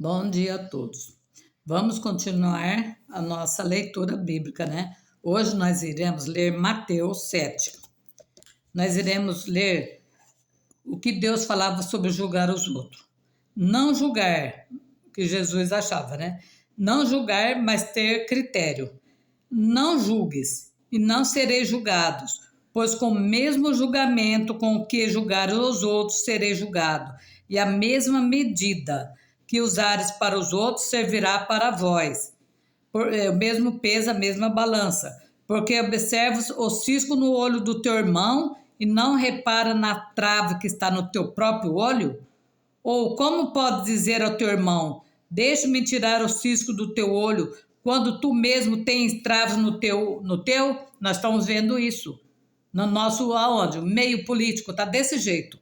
Bom dia a todos. Vamos continuar a nossa leitura bíblica, né? Hoje nós iremos ler Mateus 7. Nós iremos ler o que Deus falava sobre julgar os outros. Não julgar, o que Jesus achava, né? Não julgar, mas ter critério. Não julgues, e não sereis julgados, pois com o mesmo julgamento com que julgar os outros serei julgado, e a mesma medida que usares para os outros servirá para vós. O mesmo peso, a mesma balança. Porque observas o cisco no olho do teu irmão e não repara na trave que está no teu próprio olho? Ou como pode dizer ao teu irmão, deixa-me tirar o cisco do teu olho, quando tu mesmo tens traves no teu? Nós estamos vendo isso. No nosso, aonde? O meio político, está desse jeito.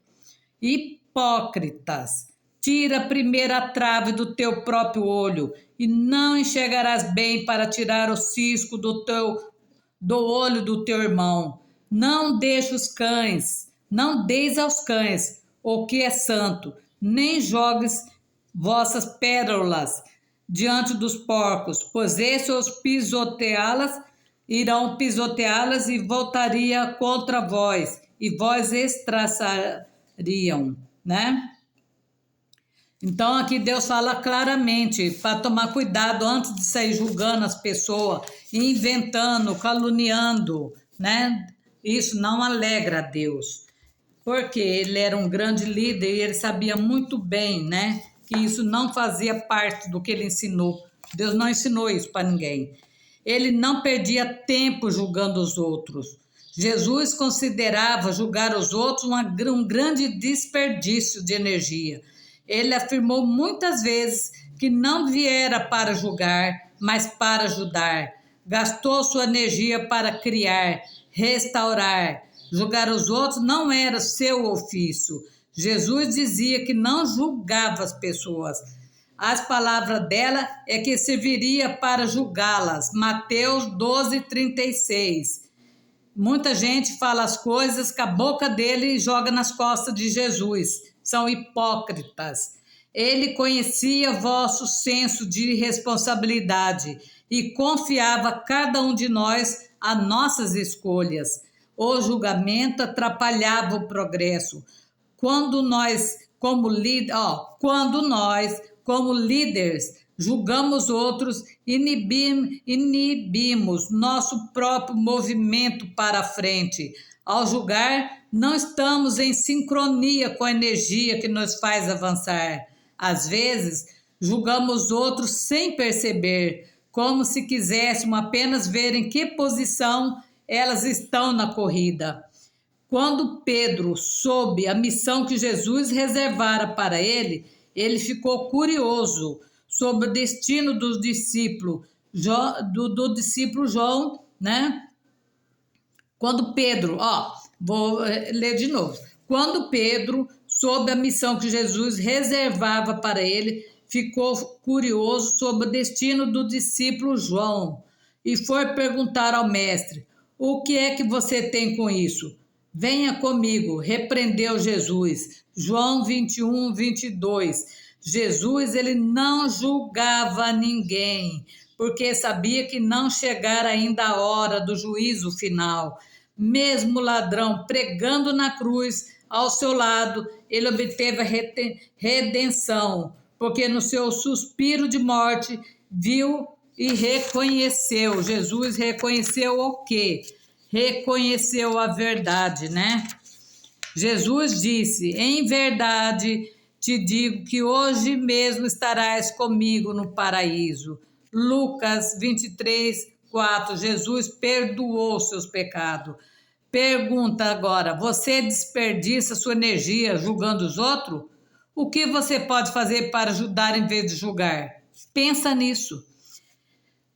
Hipócritas, tira primeiro a trave do teu próprio olho, e não enxergarás bem para tirar o cisco do olho do teu irmão. Não deixe os cães, não deis aos cães o que é santo, nem jogues vossas pérolas diante dos porcos, pois esses os irão pisoteá-las e voltaria contra vós, e vós estraçariam, né? Então aqui Deus fala claramente para tomar cuidado antes de sair julgando as pessoas, inventando, caluniando, né? Isso não alegra a Deus, porque ele era um grande líder e ele sabia muito bem, né, que isso não fazia parte do que ele ensinou. Deus não ensinou isso para ninguém. Ele não perdia tempo julgando os outros. Jesus considerava julgar os outros um grande desperdício de energia. Ele afirmou muitas vezes que não viera para julgar, mas para ajudar. Gastou sua energia para criar, restaurar. Julgar os outros não era seu ofício. Jesus dizia que não julgava as pessoas. As palavras dela é que serviria para julgá-las. Mateus 12:36. Muita gente fala as coisas com a boca dele e joga nas costas de Jesus. São hipócritas. Ele conhecia vosso senso de responsabilidade e confiava a cada um de nós as nossas escolhas. O julgamento atrapalhava o progresso. Quando nós, como líderes, julgamos outros, inibimos nosso próprio movimento para a frente. Ao julgar, não estamos em sincronia com a energia que nos faz avançar. Às vezes, julgamos outros sem perceber, como se quiséssemos apenas ver em que posição elas estão na corrida. Quando Pedro soube a missão que Jesus reservara para ele, ele ficou curioso sobre o destino do discípulo João, né? Quando Pedro, vou ler de novo. Quando Pedro soube a missão que Jesus reservava para ele, ficou curioso sobre o destino do discípulo João e foi perguntar ao mestre: o que é que você tem com isso? Venha comigo, repreendeu Jesus. João 21:22. Jesus, ele não julgava ninguém, porque sabia que não chegara ainda a hora do juízo final. Mesmo o ladrão pregando na cruz, ao seu lado, ele obteve a redenção, porque no seu suspiro de morte, viu e reconheceu. Jesus reconheceu o quê? Reconheceu a verdade, né? Jesus disse: em verdade te digo que hoje mesmo estarás comigo no paraíso. Lucas 23:4. Jesus perdoou seus pecados. Pergunta agora: você desperdiça sua energia julgando os outros? O que você pode fazer para ajudar em vez de julgar? Pensa nisso.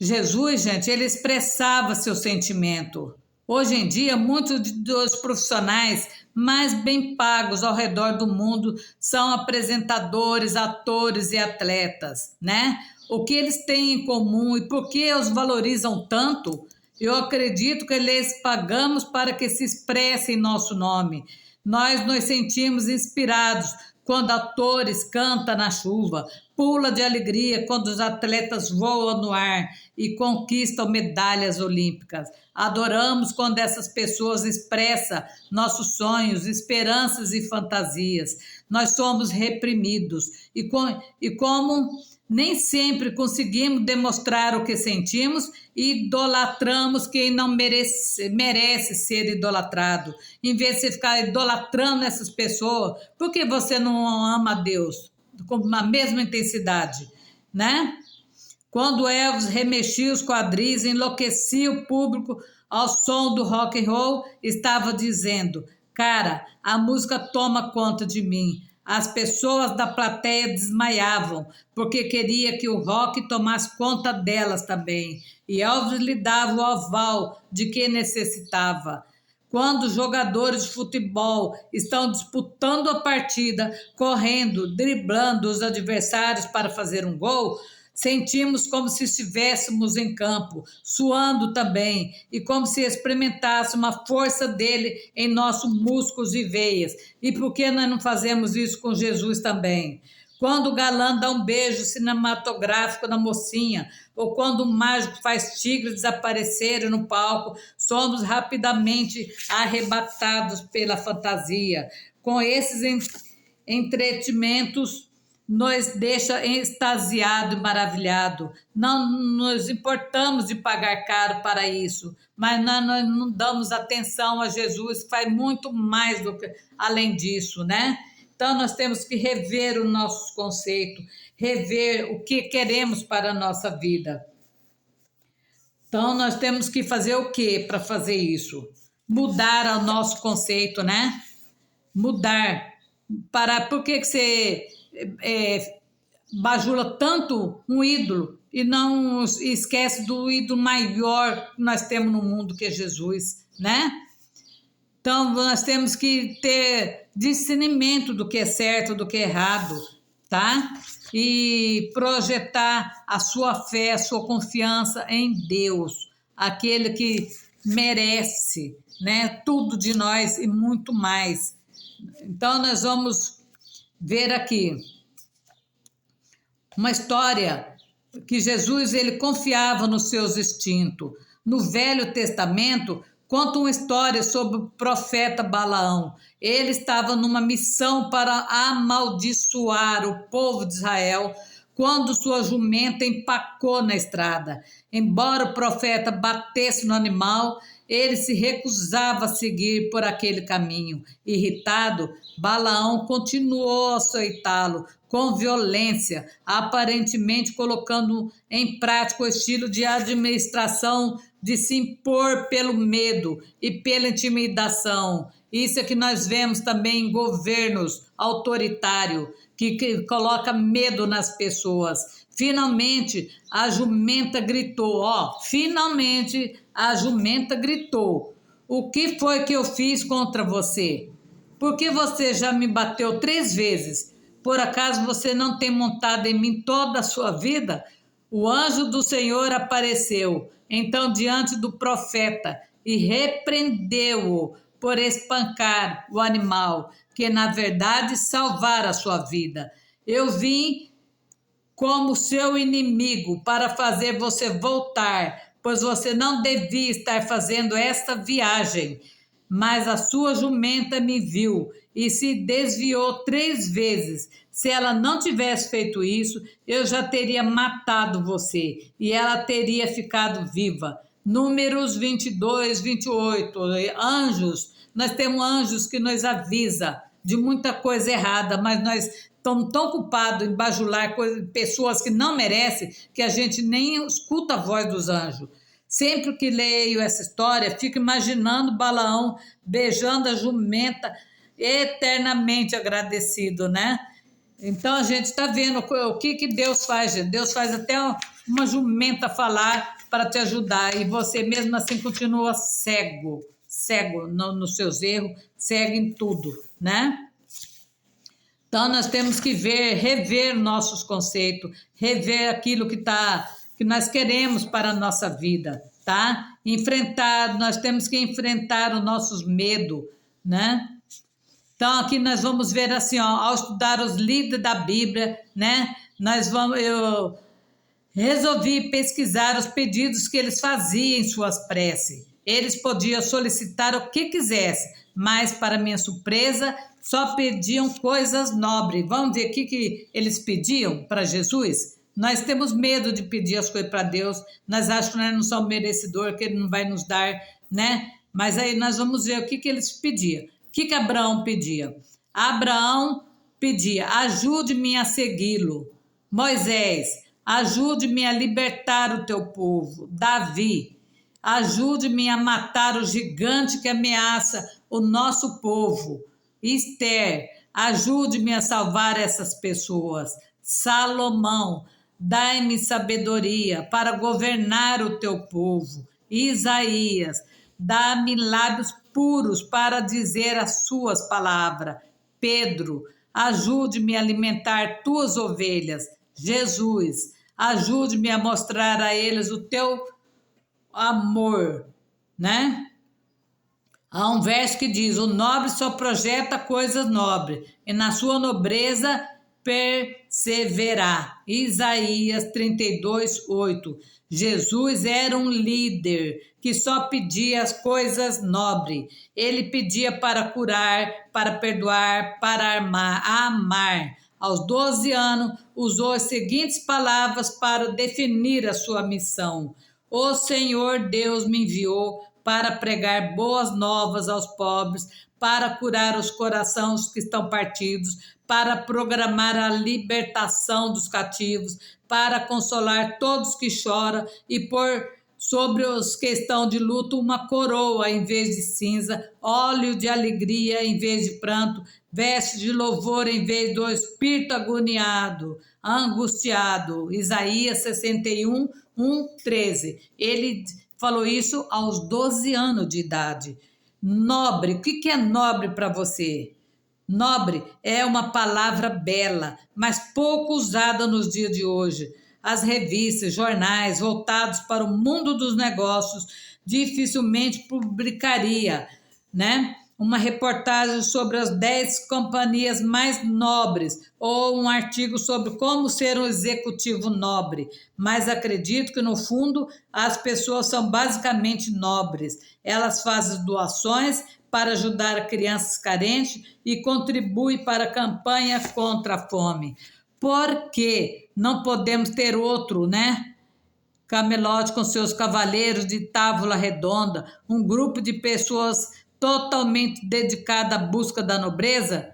Jesus, gente, ele expressava seu sentimento. Hoje em dia, muitos dos profissionais mais bem pagos ao redor do mundo são apresentadores, atores e atletas, né? O que eles têm em comum e por que os valorizam tanto? Eu acredito que eles pagamos para que se expresse em nosso nome. Nós nos sentimos inspirados quando atores cantam na chuva, pula de alegria quando os atletas voam no ar e conquistam medalhas olímpicas. Adoramos quando essas pessoas expressam nossos sonhos, esperanças e fantasias. Nós somos reprimidos e como nem sempre conseguimos demonstrar o que sentimos, idolatramos quem não merece ser idolatrado. Em vez de você ficar idolatrando essas pessoas, por que você não ama a Deus com a mesma intensidade, né? Quando Elvis remexia os quadris, enlouquecia o público ao som do rock and roll, estava dizendo: cara, a música toma conta de mim. As pessoas da plateia desmaiavam, porque queria que o rock tomasse conta delas também. E Elvis lhe dava o aval de que necessitava. Quando os jogadores de futebol estão disputando a partida, correndo, driblando os adversários para fazer um gol, sentimos como se estivéssemos em campo, suando também, e como se experimentássemos a força dele em nossos músculos e veias. E por que nós não fazemos isso com Jesus também? Quando o galã dá um beijo cinematográfico na mocinha, ou quando o mágico faz tigres desaparecerem no palco, somos rapidamente arrebatados pela fantasia. Com esses entretenimentos, nos deixa extasiado e maravilhado. Não nos importamos de pagar caro para isso, mas nós não damos atenção a Jesus, que faz muito mais do que além disso, né? Então nós temos que rever os nossos conceitos, rever o que queremos para a nossa vida. Então nós temos que fazer o que para fazer isso? Mudar o nosso conceito, né? Mudar. Por que você bajula tanto um ídolo e não esquece do ídolo maior que nós temos no mundo, que é Jesus, né? Então nós temos que ter discernimento do que é certo, do que é errado, tá? E projetar a sua fé, a sua confiança em Deus, aquele que merece, né, tudo de nós e muito mais. Então nós vamos ver aqui uma história que Jesus ele confiava nos seus instintos. No Velho Testamento conta uma história sobre o profeta Balaão. Ele estava numa missão para amaldiçoar o povo de Israel quando sua jumenta empacou na estrada. Embora o profeta batesse no animal, ele se recusava a seguir por aquele caminho. Irritado, Balaão continuou a açoitá-lo com violência, aparentemente colocando em prática o estilo de administração de se impor pelo medo e pela intimidação. Isso é que nós vemos também em governos autoritários, que coloca medo nas pessoas. Finalmente, a jumenta gritou, finalmente a jumenta gritou: o que foi que eu fiz contra você? Porque você já me bateu 3 vezes. Por acaso você não tem montado em mim toda a sua vida? O anjo do Senhor apareceu, então, diante do profeta e repreendeu-o por espancar o animal, que na verdade salvara a sua vida. Eu vim como seu inimigo para fazer você voltar, pois você não devia estar fazendo esta viagem. Mas a sua jumenta me viu e se desviou 3 vezes. Se ela não tivesse feito isso, eu já teria matado você e ela teria ficado viva. Números 22, 28. Anjos, nós temos anjos que nos avisam de muita coisa errada, mas nós estamos tão ocupados em bajular pessoas que não merecem que a gente nem escuta a voz dos anjos. Sempre que leio essa história, fico imaginando Balaão beijando a jumenta, eternamente agradecido, né? Então a gente está vendo o que Deus faz, gente. Deus faz até uma jumenta falar para te ajudar e você mesmo assim continua cego nos seus erros, cego em tudo, né? Então nós temos que rever nossos conceitos, rever aquilo que nós queremos para a nossa vida, tá? Nós temos que enfrentar os nossos medos, né? Então, aqui nós vamos ver assim, ó, ao estudar os livros da Bíblia, né? Eu resolvi pesquisar os pedidos que eles faziam em suas preces. Eles podiam solicitar o que quisessem, mas, para minha surpresa, só pediam coisas nobres. Vamos ver o que eles pediam para Jesus? Nós temos medo de pedir as coisas para Deus, nós achamos que nós não somos merecedores, que Ele não vai nos dar, né? Mas aí nós vamos ver o que eles pediam. O que Abraão pedia? Abraão pedia: ajude-me a segui-lo. Moisés: ajude-me a libertar o teu povo. Davi: ajude-me a matar o gigante que ameaça o nosso povo. Esther: ajude-me a salvar essas pessoas. Salomão: dai-me sabedoria para governar o teu povo. Isaías: dá-me lábios puros para dizer as suas palavras. Pedro: ajude-me a alimentar tuas ovelhas. Jesus: ajude-me a mostrar a eles o teu amor, né? Há um verso que diz: o nobre só projeta coisas nobres, e na sua nobreza perseverar. Isaías 32:8. Jesus era um líder que só pedia as coisas nobres. Ele pedia para curar, para perdoar, para amar. Aos 12 anos, usou as seguintes palavras para definir a sua missão: o Senhor Deus me enviou para pregar boas novas aos pobres, para curar os corações que estão partidos, para programar a libertação dos cativos, para consolar todos que choram e pôr sobre os que estão de luto uma coroa em vez de cinza, óleo de alegria em vez de pranto, vestes de louvor em vez do espírito agoniado, angustiado. Isaías 61:13. Ele falou isso aos 12 anos de idade. Nobre, o que é nobre para você? Nobre é uma palavra bela, mas pouco usada nos dias de hoje. As revistas, jornais voltados para o mundo dos negócios dificilmente publicaria, né, uma reportagem sobre as 10 companhias mais nobres ou um artigo sobre como ser um executivo nobre, mas acredito que no fundo as pessoas são basicamente nobres. Elas fazem doações para ajudar crianças carentes e contribuem para a campanha contra a fome. Por que não podemos ter outro, né? Camelote com seus cavaleiros de tábua redonda, um grupo de pessoas totalmente dedicada à busca da nobreza,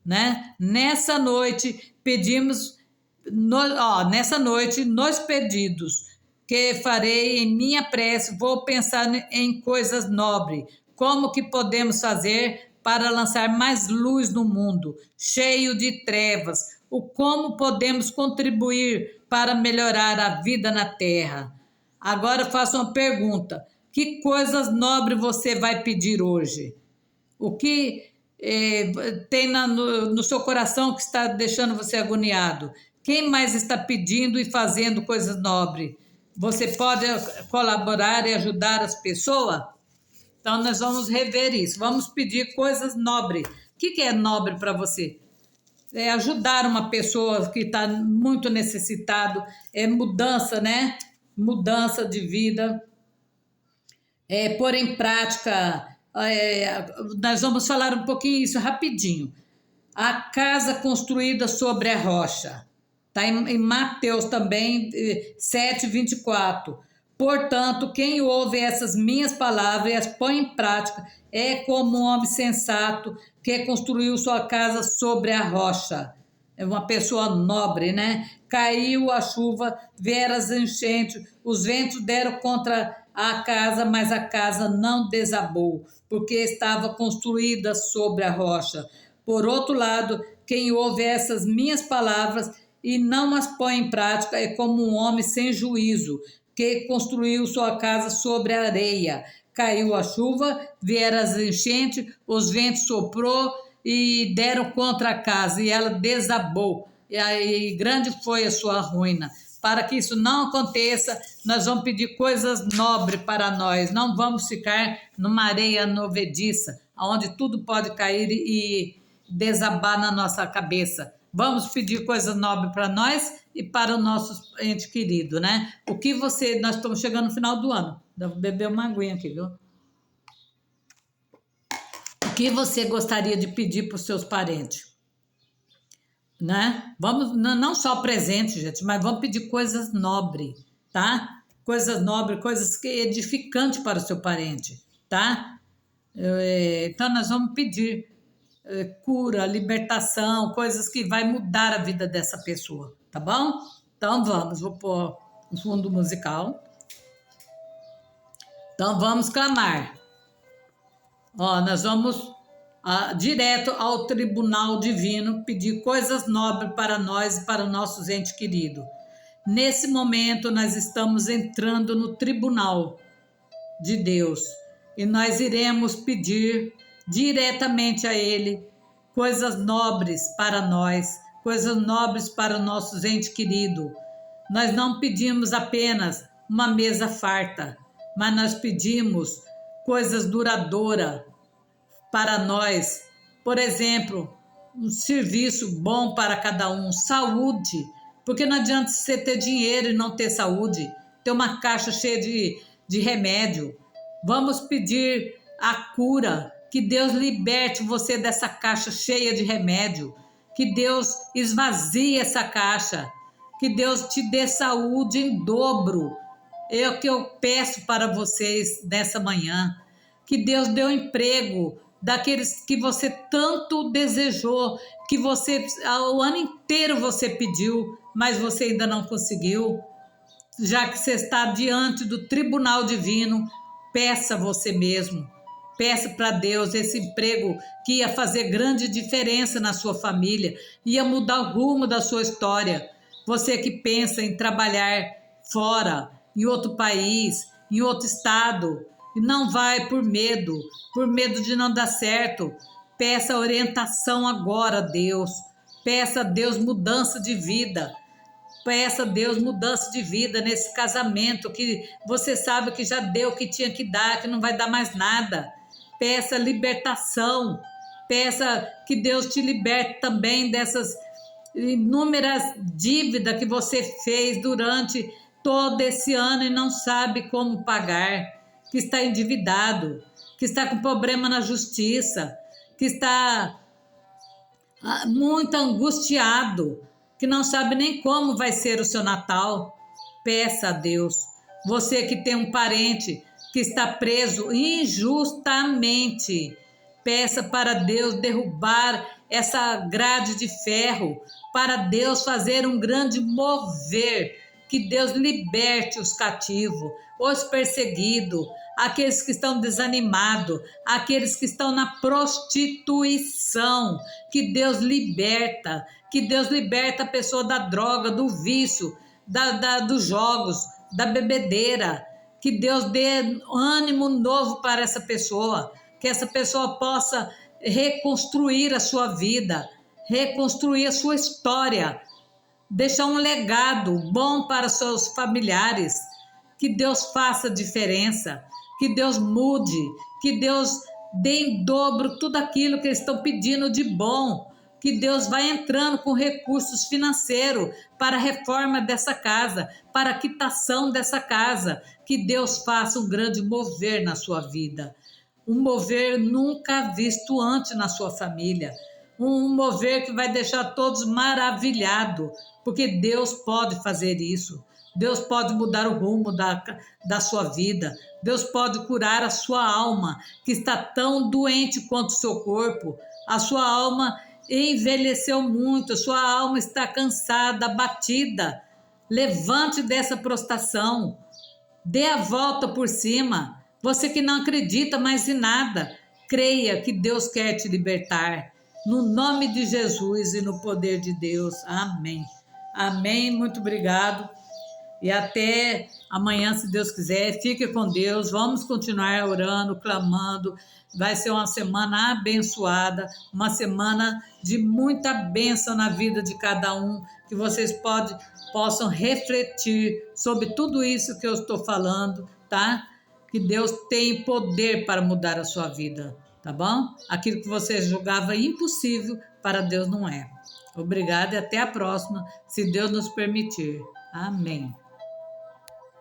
né? Nessa noite pedimos, nessa noite nos pedidos que farei em minha prece, vou pensar em coisas nobres. Como que podemos fazer para lançar mais luz no mundo cheio de trevas? O como podemos contribuir para melhorar a vida na Terra? Agora faço uma pergunta: que coisas nobres você vai pedir hoje? O que tem no seu coração que está deixando você agoniado? Quem mais está pedindo e fazendo coisas nobres? Você pode colaborar e ajudar as pessoas? Então, nós vamos rever isso. Vamos pedir coisas nobres. O que é nobre para você? É ajudar uma pessoa que está muito necessitado. É mudança, né? Mudança de vida. Pôr em prática. Nós vamos falar um pouquinho isso rapidinho. A casa construída sobre a rocha. Está em Mateus também, 7:24. Portanto, quem ouve essas minhas palavras e as põe em prática é como um homem sensato que construiu sua casa sobre a rocha. É uma pessoa nobre, né? Caiu a chuva, vieram as enchentes, os ventos deram contra a casa, mas a casa não desabou, porque estava construída sobre a rocha. Por outro lado, quem ouve essas minhas palavras e não as põe em prática é como um homem sem juízo, que construiu sua casa sobre a areia. Caiu a chuva, vieram as enchentes, os ventos soprou e deram contra a casa, e ela desabou. E aí grande foi a sua ruína. Para que isso não aconteça, nós vamos pedir coisas nobres para nós. Não vamos ficar numa areia movediça, onde tudo pode cair desabar na nossa cabeça. Vamos pedir coisa nobre para nós e para o nosso ente querido, né? Nós estamos chegando no final do ano. Vou beber uma aguinha aqui, viu? O que você gostaria de pedir para os seus parentes? Né? Vamos, não só presente, gente, mas vamos pedir coisas nobres, tá? Coisas nobres, coisas edificantes para o seu parente, tá? Então nós vamos pedir cura, libertação, coisas que vai mudar a vida dessa pessoa, tá bom? Então vou pôr um fundo musical. Então vamos clamar. Ó, nós vamos direto ao tribunal divino pedir coisas nobres para nós e para os nossos entes queridos. Nesse momento nós estamos entrando no tribunal de Deus e nós iremos pedir diretamente a Ele coisas nobres para nós, coisas nobres para os nossos entes queridos. Nós não pedimos apenas uma mesa farta, mas nós pedimos coisas duradouras para nós. Por exemplo, um serviço bom para cada um, saúde, porque não adianta você ter dinheiro e não ter saúde, ter uma caixa cheia de remédio. Vamos pedir a cura, que Deus liberte você dessa caixa cheia de remédio, que Deus esvazie essa caixa, que Deus te dê saúde em dobro. É o que eu peço para vocês nessa manhã, que Deus dê um emprego daqueles que você tanto desejou, que você o ano inteiro você pediu, mas você ainda não conseguiu. Já que você está diante do tribunal divino, peça você mesmo. Peça para Deus esse emprego que ia fazer grande diferença na sua família, ia mudar o rumo da sua história. Você que pensa em trabalhar fora, em outro país, em outro estado, e não vai por medo de não dar certo, peça orientação agora a Deus. Peça a Deus mudança de vida. Peça a Deus mudança de vida nesse casamento que você sabe que já deu o que tinha que dar, que não vai dar mais nada. Peça libertação. Peça que Deus te liberte também dessas inúmeras dívidas que você fez durante todo esse ano e não sabe como pagar, que está endividado, que está com problema na justiça, que está muito angustiado, que não sabe nem como vai ser o seu Natal. Peça a Deus. Você que tem um parente que está preso injustamente, peça para Deus derrubar essa grade de ferro, para Deus fazer um grande mover, que Deus liberte os cativos, os perseguidos, aqueles que estão desanimados, aqueles que estão na prostituição, que Deus liberta a pessoa da droga, do vício, dos jogos, da bebedeira, que Deus dê ânimo novo para essa pessoa, que essa pessoa possa reconstruir a sua vida, reconstruir a sua história, deixar um legado bom para seus familiares, que Deus faça diferença, que Deus mude, que Deus dê em dobro tudo aquilo que eles estão pedindo de bom, que Deus vai entrando com recursos financeiros para a reforma dessa casa, para a quitação dessa casa, que Deus faça um grande mover na sua vida, um mover nunca visto antes na sua família, um mover que vai deixar todos maravilhados, porque Deus pode fazer isso. Deus pode mudar o rumo da sua vida. Deus pode curar a sua alma, que está tão doente quanto o seu corpo. A sua alma envelheceu muito, a sua alma está cansada, abatida. Levante dessa prostração. Dê a volta por cima. Você que não acredita mais em nada, creia que Deus quer te libertar. No nome de Jesus e no poder de Deus. Amém. Amém. Muito obrigado. E até amanhã, se Deus quiser. Fique com Deus. Vamos continuar orando, clamando. Vai ser uma semana abençoada, uma semana de muita bênção na vida de cada um, que vocês possam refletir sobre tudo isso que eu estou falando, tá? Que Deus tem poder para mudar a sua vida. tá bom? Aquilo que você julgava impossível, para Deus não é. Obrigada e até a próxima, se Deus nos permitir. Amém.